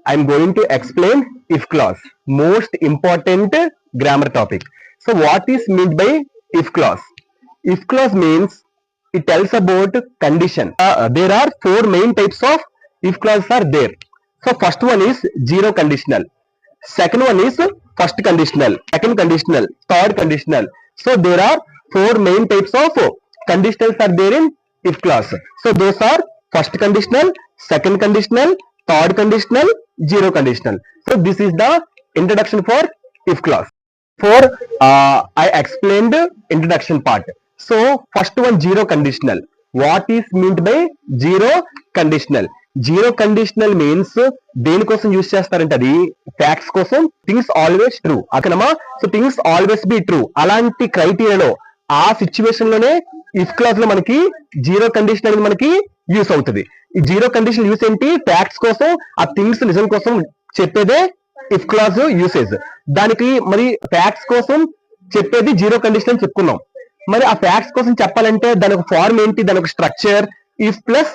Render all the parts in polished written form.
I'm going to explain if clause, most important grammar topic. So what is meant by if clause? If clause means it tells about condition. There are four main types of if clauses are there. So first one is zero conditional, second one is first conditional, second conditional, third conditional. So there are four main types of conditionals are there in if clause. So those are first conditional, second conditional, third conditional, zero conditional. So this is the introduction for if clause. For I explained introduction part. So first one, zero conditional. What is meant by zero conditional? Zero conditional means దేనికోసం use చేస్తారంటే అది facts కోసం, things always true అక్కడమా. So things always be true అలాంటి క్రైటీరియాలో ఆ situation లోనే if clause లో మనకి జీరో కండిషన్ అనేది మనకి యూస్ అవుతుంది. ఈ జీరో కండిషన్ యూస్ ఏంటి? ఫ్యాక్ట్స్ కోసం, ఆ థింగ్స్ నిజం కోసం చెప్పేదే ఇఫ్ క్లాజ్ యూసేజ్. దానికి మరి ఫ్యాక్ట్స్ కోసం చెప్పేది జీరో కండిషన్ అని చెప్పుకున్నాం. మరి ఆ ఫ్యాక్ట్స్ కోసం చెప్పాలంటే దాని ఒక ఫార్మ్ ఏంటి? దాని ఒక structure if plus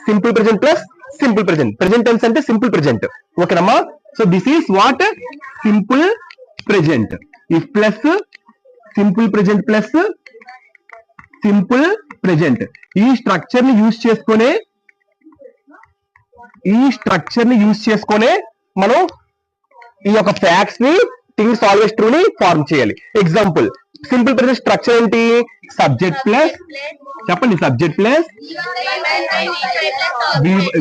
simple present plus simple present. Present tense అంటే సింపుల్ ప్రెజెంట్, ఓకేనమ్మా. So this is what simple present. If plus simple present plus simple present. ఈ స్ట్రక్చర్ ని యూజ్ చేసుకునే మనం ఈ యొక్క ఫ్యాక్ట్స్ ని థింగ్స్ ఆల్వేస్ ట్రూ ని ఫార్మ్ చేయాలి. ఎగ్జాంపుల్, సింపుల్ ప్రెజెంట్ స్ట్రక్చర్ ఏంటి? సబ్జెక్ట్ ప్లస్, చెప్పండి, subject plus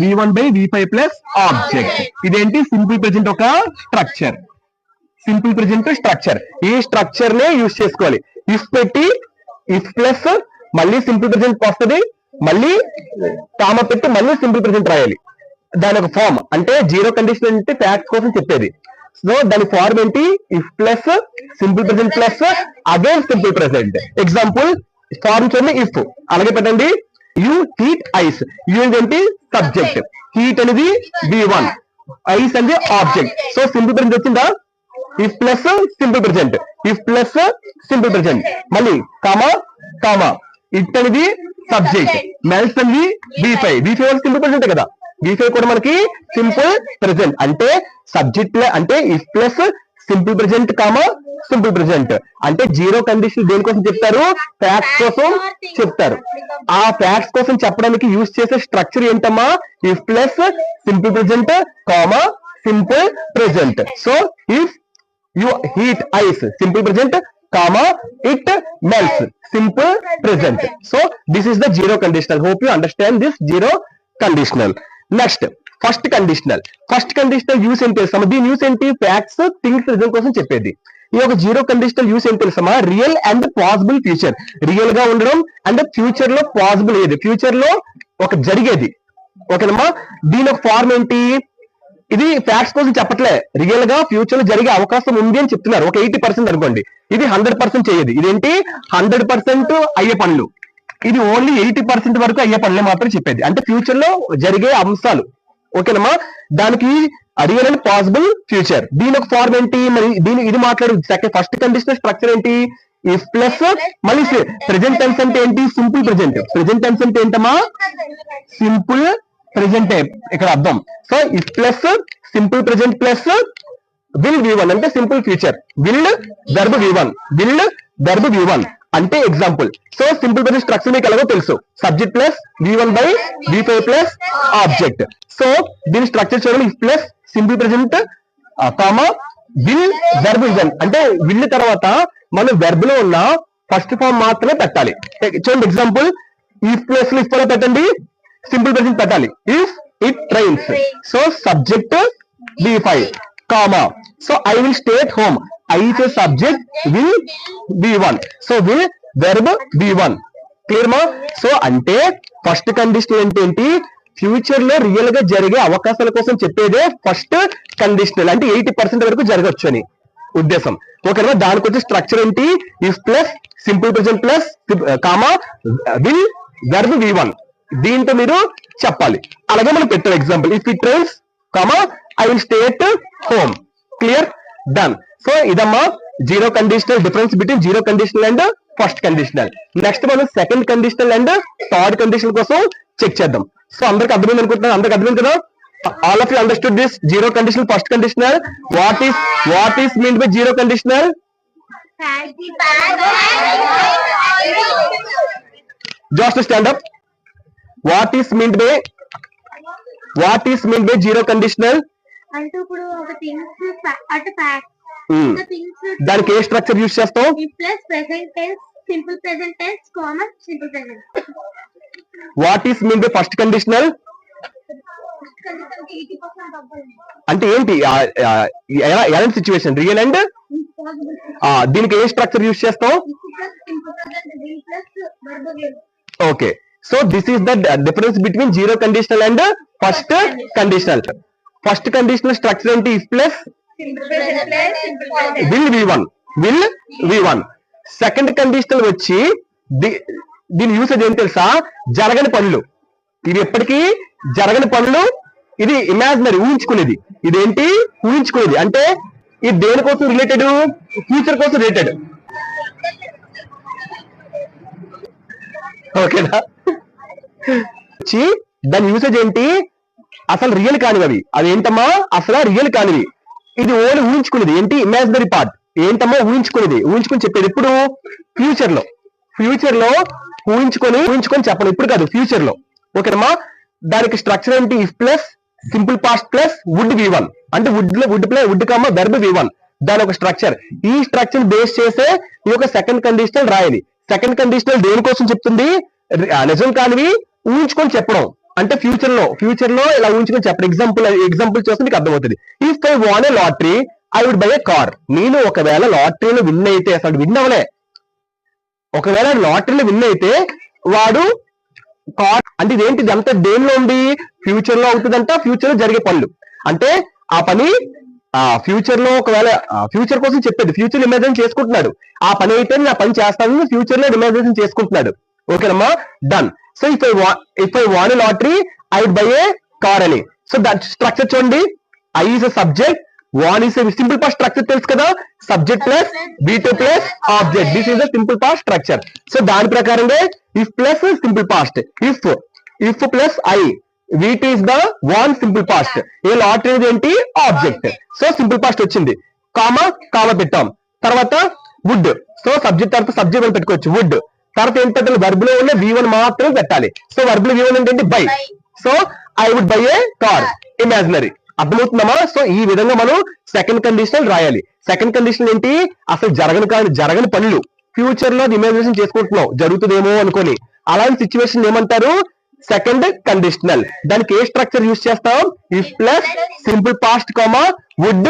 v1 by v5 plus object. ఇదేంటి? సింపుల్ ప్రెజెంట్ ఒక స్ట్రక్చర్. Simple present structure. ఈ స్ట్రక్చర్ నే యూజ్ చేసుకోవాలి. ఇఫ్ పెట్టి ఇఫ్ ప్లస్ మళ్ళీ సింపుల్ ప్రెజెంట్ వస్తుంది, మళ్ళీ కామ పెట్టి మళ్ళీ సింపుల్ ప్రెజెంట్ రాయాలి. దాని ఒక ఫార్మ్ అంటే జీరో కండిషన్ అంటే ఫ్యాక్ట్స్ కోసం చెప్పేది. సో దాని ఫార్మ్ ఏంటి? If plus simple present plus again simple present. Example form చూడండి, ఇఫ్ అలాగే పెట్టండి. You heat ice. యూ ఏంటి? సబ్జెక్ట్, హీట్ అనేది v1, ఐస్ అనేది ఆబ్జెక్ట్. సో సింపుల్ ప్రెజెంట్ వచ్చిందా? If plus simple present, if plus simple present, మళ్ళీ comma comma, it అనేది subject, melts అనేది v5. v5 సింపుల్ ప్రెజెంట్ కదా, v5 కూడా మనకి సింపుల్ ప్రెజెంట్. అంటే సబ్జెక్ట్ అంటే if plus simple present comma simple present. అంటే జీరో కండిషన్ దేనికోసం చెప్తారు? ఫ్యాక్ట్స్ కోసం చెప్తారు. ఆ ఫ్యాక్ట్స్ కోసం చెప్పడానికి యూజ్ చేసే స్ట్రక్చర్ ఏంటమ్మా? If plus simple present comma simple present. So if you heat ice simple present comma it melts simple present. So this is the zero conditional. Hope you understand this zero conditional. Next first conditional. First conditional use ఏంటి తెలుసా? దీని use ఏంటి? Facts things result కోసం చెప్పేది. ఈ యొక్క zero conditional use ఏంటి తెలుసా? Real and possible future. Real గా ఉండడం అండ్ ఫ్యూచర్ లో పాసిబుల్ ఏది, ఫ్యూచర్ లో ఒక జరిగేది, ఓకేనమ్మా. దీని ఒక ఫార్మ్ ఏంటి? ఇది ఫ్యాక్ట్స్ కోసం చెప్పట్లే, రియల్ గా ఫ్యూచర్ లో జరిగే అవకాశం ఉంది అని చెప్తున్నారు. ఒక 80% అనుకోండి, ఇది 100% చేయదు. ఇదేంటి? 100% అయ్యే పనులు. ఇది ఓన్లీ 80% వరకు అయ్యే పనులే మాత్రం చెప్పేది, అంటే ఫ్యూచర్ లో జరిగే అంశాలు, ఓకేనమ్మా. దానికి రియల్ అండ్ పాసిబుల్ ఫ్యూచర్. దీని ఒక ఫార్మ్ ఏంటి? మరి ఇది మాట్లాడు. సెకండ్ ఫస్ట్ కండిషన్ స్ట్రక్చర్ ఏంటి? ఇఫ్ ప్లస్ మళ్ళీ ప్రెజెంట్ టెన్స్ అంటే ఏంటి? Simple present. ప్రెజెంట్ టెన్స్ అంటే ఏంటమ్మా? సింపుల్ ప్రెజెంట్ ఇక్కడ అర్థం. So if plus simple present plus will v1 అంటే simple future. Will verb v1, will verb v1 అంటే example. So simple present structure మీకు ఎలాగో తెలుసు, subject plus v1 by v5 plus object. So దీని structure చూడండి, if plus simple present comma will verb v1 అంటే will తర్వాత మనం verb లో ఉన్న ఫస్ట్ ఫామ్ మాత్రమే పెట్టాలి. చూడండి ఎగ్జాంపుల్, ఇఫ్ ప్లస్ ఇఫ్ లో పెట్టండి, సింపుల్ ప్రెజెంట్ పెట్టాలి. If it trains, so subject v5 comma, so I will stay at home, I is subject, will v1, so will verb v1. Clear మా? So అంటే first condition ఏంటి? Future లో real గా జరిగే అవకాశాల కోసం చెప్పేదే ఫస్ట్ కండిషనల్. అంటే 80% వరకు జరగచ్చు అని ఉద్దేశం, ఓకేనా. దానికి వచ్చే స్ట్రక్చర్ ఏంటి? If plus simple present plus comma will verb v1. దీంతో మీరు చెప్పాలి. అలాగే మనం పెట్టాం example, if it rains comma I will stay at home. Clear? Done. So ఇదమ్మా zero conditional, difference between zero conditional and first conditional. Next మనం second conditional and third conditional కోసం check చేద్దాం. సో అందరికి అర్థమైంది అనుకుంటున్నాను, అందరికి అర్థమైంది కదా. All of you understood this zero conditional first conditional? What is meant by zero conditional? Just stand up. What is meant by zero conditional? అంటే ఇప్పుడు ఒక థింగ్స్ అటు ఫ్యాక్ట్ థింగ్స్ దానికి ఏ స్ట్రక్చర్ యూస్ చేస్తాం? Plus present tense simple present tense comma simple present. What is mean by first conditional అంటే ఏంటి? ఎలాంటి సిచ్యువేషన్? రియల్ అండ్ దీనికి ఏ స్ట్రక్చర్ యూస్ చేస్తాం? Okay, so this is the difference between zero conditional and first conditional. First conditional structure ఏంటి? If plus will V1. Second conditional వచ్చి దీని usage ఏం తెలుసా? జరగని పనులు. ఇవి ఎప్పటికీ జరగని పనులు. ఇది ఇమాజినరీ, ఊహించుకునేది. ఇదేంటి? ఊహించుకునేది. అంటే ఇది దేనికోసం రిలేటెడ్? ఫ్యూచర్ కోసం రిలేటెడ్. ఓకేనా? దాని యూసేజ్ ఏంటి? అసలు రియల్ కానివి అవి. అవి ఏంటమ్మా? అసలు రియల్ కానివి. ఇది ఓన్లీ ఊహించుకునేది. ఏంటి? Imaginary part. ఏంటమ్మా? ఊహించుకుని చెప్పేది. ఇప్పుడు ఫ్యూచర్ లో ఊహించుకొని చెప్పను. ఇప్పుడు కాదు, ఫ్యూచర్ లో. ఓకేనమ్మా? దానికి స్ట్రక్చర్ ఏంటి? If plus simple past plus would V1. అంటే వుడ్ కమ్మ వెర్బ్ V1. దాని ఒక స్ట్రక్చర్. ఈ స్ట్రక్చర్ బేస్ చేసే ఈ యొక్క సెకండ్ కండిషనల్ రాయాలి. సెకండ్ కండిషనల్ దేనికోసం చెప్తుంది? నిజం కానివి ఊహించుకొని చెప్పడం. అంటే ఫ్యూచర్ లో ఇలా ఊహించుకొని చెప్పడం. ఎగ్జాంపుల్ చూస్తే మీకు అర్థమవుతుంది. If I won a lottery I would buy a car. నేను ఒకవేళ లాటరీలో విన్ అయితే, అసలు విన్ అవలే, ఒకవేళ లాటరీలో విన్ అయితే వాడు కార్. అంటే ఇదేంటి? ఇదంతా దేనిలో ఉంది? ఫ్యూచర్ లో అవుతుందంట. ఫ్యూచర్ లో జరిగే పనులు. అంటే ఆ పని ఫ్యూచర్ లో, ఒకవేళ ఫ్యూచర్ కోసం చెప్పేది. ఫ్యూచర్ ఇమాజిన్ చేసుకుంటున్నాడు. ఆ పని అయితే నా పని చేస్తానని ఫ్యూచర్ లో ఇమాజినేషన్ చేసుకుంటున్నాడు. ఓకేనమ్మా? Done. So if I won a lottery I would buy a car అని. సో దట్ స్ట్రక్చర్ చూడండి. I is a subject, won is a simple past structure తెలుసు కదా? Subject plus V2 plus object. This is the simple past structure. So దాని ప్రకారంగా if plus simple past, if plus I, V2 is the won simple past. A lottery ఏంటి? Object. So simple past వచ్చింది. Comma పెట్టాం. తర్వాత would. So subject తర్వాత subject అని పెట్టుకోవచ్చు. Would తర్వాత ఏం పెట్టాలి? వర్బ్ లో ఉన్న V1 మాత్రమే పెట్టాలి. సో వర్బ్ లో V1 ఏంటంటే buy. So I would buy a car. Imaginary. అర్థమవుతుందమ్మా? సో ఈ విధంగా మనం సెకండ్ కండిషనల్ రాయాలి. సెకండ్ కండిషన్ ఏంటి? అసలు జరగని పనులు. ఫ్యూచర్ లో ఇమాజినేషన్ చేసుకుంటున్నాం, జరుగుతుందేమో అనుకోని. అలాంటి సిచ్యువేషన్ ఏమంటారు? Second conditional. దానికి ఏ స్ట్రక్చర్ యూస్ చేస్తాం? If plus simple past comma would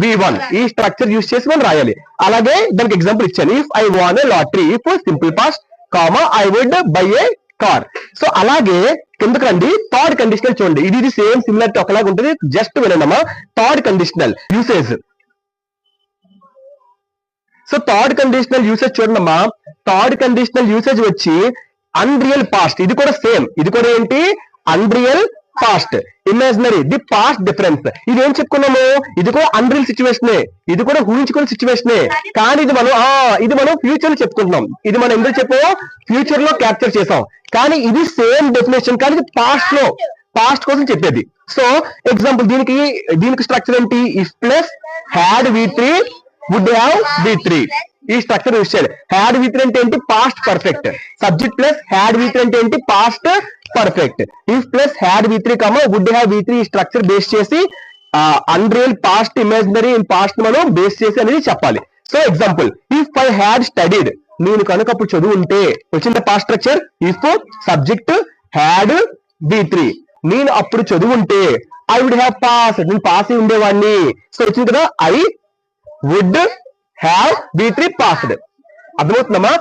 V1. ఈ స్ట్రక్చర్ యూస్ చేసి మనం రాయాలి. అలాగే దానికి ఎగ్జాంపుల్ ఇచ్చాను. If I won a lottery, if simple past comma I would buy a car. So అలాగే కిందకు రండి. థర్డ్ కండిషనల్ చూడండి. ఇది సేమ్ సిమిలర్ ఒకలాగా ఉంటుంది. జస్ట్ వినండమ్మా. Third conditional usage. So third conditional usage చూడండమ్మా. థర్డ్ కండిషనల్ యూసేజ్ వచ్చి అన్రియల్ పాస్ట్. ఇది కూడా సేమ్. ఇది కూడా ఏంటి? Unreal past. Imaginary. The past difference. ఇది ఏం చెప్పుకున్నాము? ఇది కూడా అన్రియల్ సిచ్యువేషనే. ఇది కూడా ఊహించుకునే సిచ్యువేషనే. కానీ ఇది మనం ఫ్యూచర్ లో చెప్పుకుంటున్నాం. ఇది మనం ఎందుకు చెప్పాము? ఫ్యూచర్ లో క్యాప్చర్ చేసాం. కానీ ఇది సేమ్ డెఫినేషన్, కానీ ఇది పాస్ట్ కోసం చెప్పేది. సో ఎగ్జాంపుల్ దీనికి స్ట్రక్చర్ ఏంటి? If plus had V3 would have V3. ఈ స్ట్రక్చర్ యూస్ చేయాలి. హ్యాడ్ V3 అంటే ఏంటి? Past perfect. Subject plus had V3 అంటే ఏంటి? Past perfect. If plus had V3 would have V3. ఈ స్ట్రక్చర్ బేస్ చేసి unreal past, imaginary in past మనం base చేసి అనేది చెప్పాలి. So example, if I had studied. నేను కనుక అప్పుడు చదువు ఉంటే వచ్చింది past structure. If subject had V3. నేను అప్పుడు చదువు ఉంటే ఐ వుడ్ హ్యావ్ పాస్. నేను పాస్ అయి ఉండేవాడిని. సో వచ్చింది కదా, I would have V3 passed. అర్థమవుతుందమ్మా?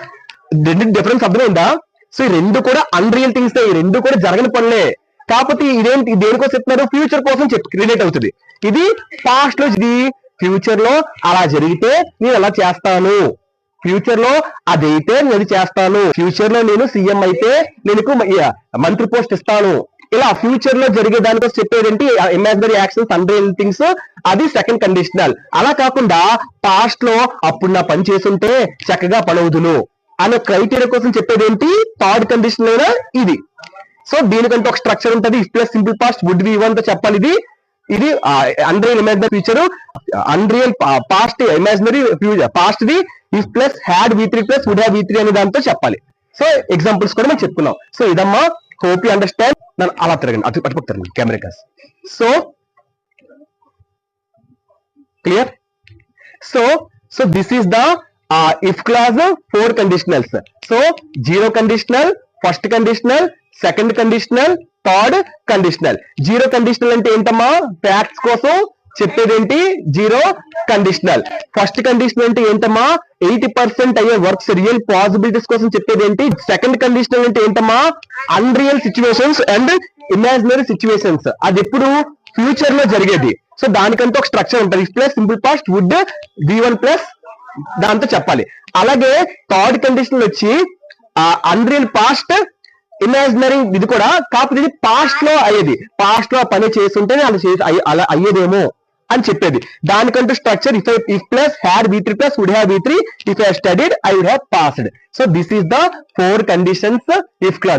డిఫరెన్స్ అర్థమైందా? సో ఈ రెండు కూడా అన్రియల్ థింగ్స్. ఈ రెండు కూడా జరగని పనులే. కాకపోతే ఇదేంటి? దేనికోసం చెప్తున్నారు? ఫ్యూచర్ కోసం రిలేట్ అవుతుంది. ఇది పాస్ట్ లో, ఇది ఫ్యూచర్ లో అలా జరిగితే నేను అలా చేస్తాను. ఫ్యూచర్ లో అదైతే నేను అది చేస్తాను. ఫ్యూచర్ లో నేను సీఎం అయితే నేను మంత్రి పోస్ట్ ఇస్తాను. ఇలా ఫ్యూచర్ లో జరిగే దానికోసం చెప్పేదేంటి? Imaginary actions, unreal things. అది సెకండ్ కండిషనల్. అలా కాకుండా పాస్ట్ లో అప్పుడు నా పని చేసుంటే చక్కగా పనవుదును అనే క్రైటీరియా కోసం చెప్పేది ఏంటి? థర్డ్ కండిషన్ అయినా ఇది. సో దీనికంటే ఒక స్ట్రక్చర్ ఉంటుంది. If plus simple past would be తో చెప్పాలి. ఇది unreal imaginary future, unreal past imaginary future, past the if plus had V3 plus would have V3 అనే దాంతో చెప్పాలి. సో ఎగ్జాంపుల్స్ కూడా మనం చెప్పుకున్నాం. సో ఇదమ్మా, హోప్ యూ అండర్స్టాండ్. నన్ను అలా తిరగండి, అటు తిరగండి camera cos. So clear. So this is the if clause 4 conditionals. So 0 conditional, first conditional, second conditional, third conditional. 0 conditional అంటే ఏంటమ్మా, ఫ్యాక్ట్స్ కోసం చెప్పేది ఏంటి, 0 కండిషనల్. ఫస్ట్ కండిషనల్ అంటే ఏంటమ్మా, 80% అయ్యే వర్క్స్ రియల్ పాసిబిలిటీస్ కోసం చెప్పేది ఏంటి. సెకండ్ కండిషనల్ అంటే ఏంటమ్మా, unreal situations and imaginary situations. అది ఎప్పుడు ఫ్యూచర్ లో జరిగేది. సో దానికంటే ఒక స్ట్రక్చర్ ఉంటుంది. If plus simple past would V1 plus దాంతో చెప్పాలి. అలాగే థర్డ్ కండిషన్ వచ్చి అన్రియల్ పాస్ట్ ఇమాజినరీ, ఇది కూడా కాకపోతే ఇది పాస్ట్ లో అయ్యేది. పాస్ట్ లో పని చేస్తుంటేనే అలా అయ్యేదేమో అని చెప్పేది. దానికంటూ structure if plus had V3 plus would have V3, if I studied I would have passed. So this is the 4 conditions if class.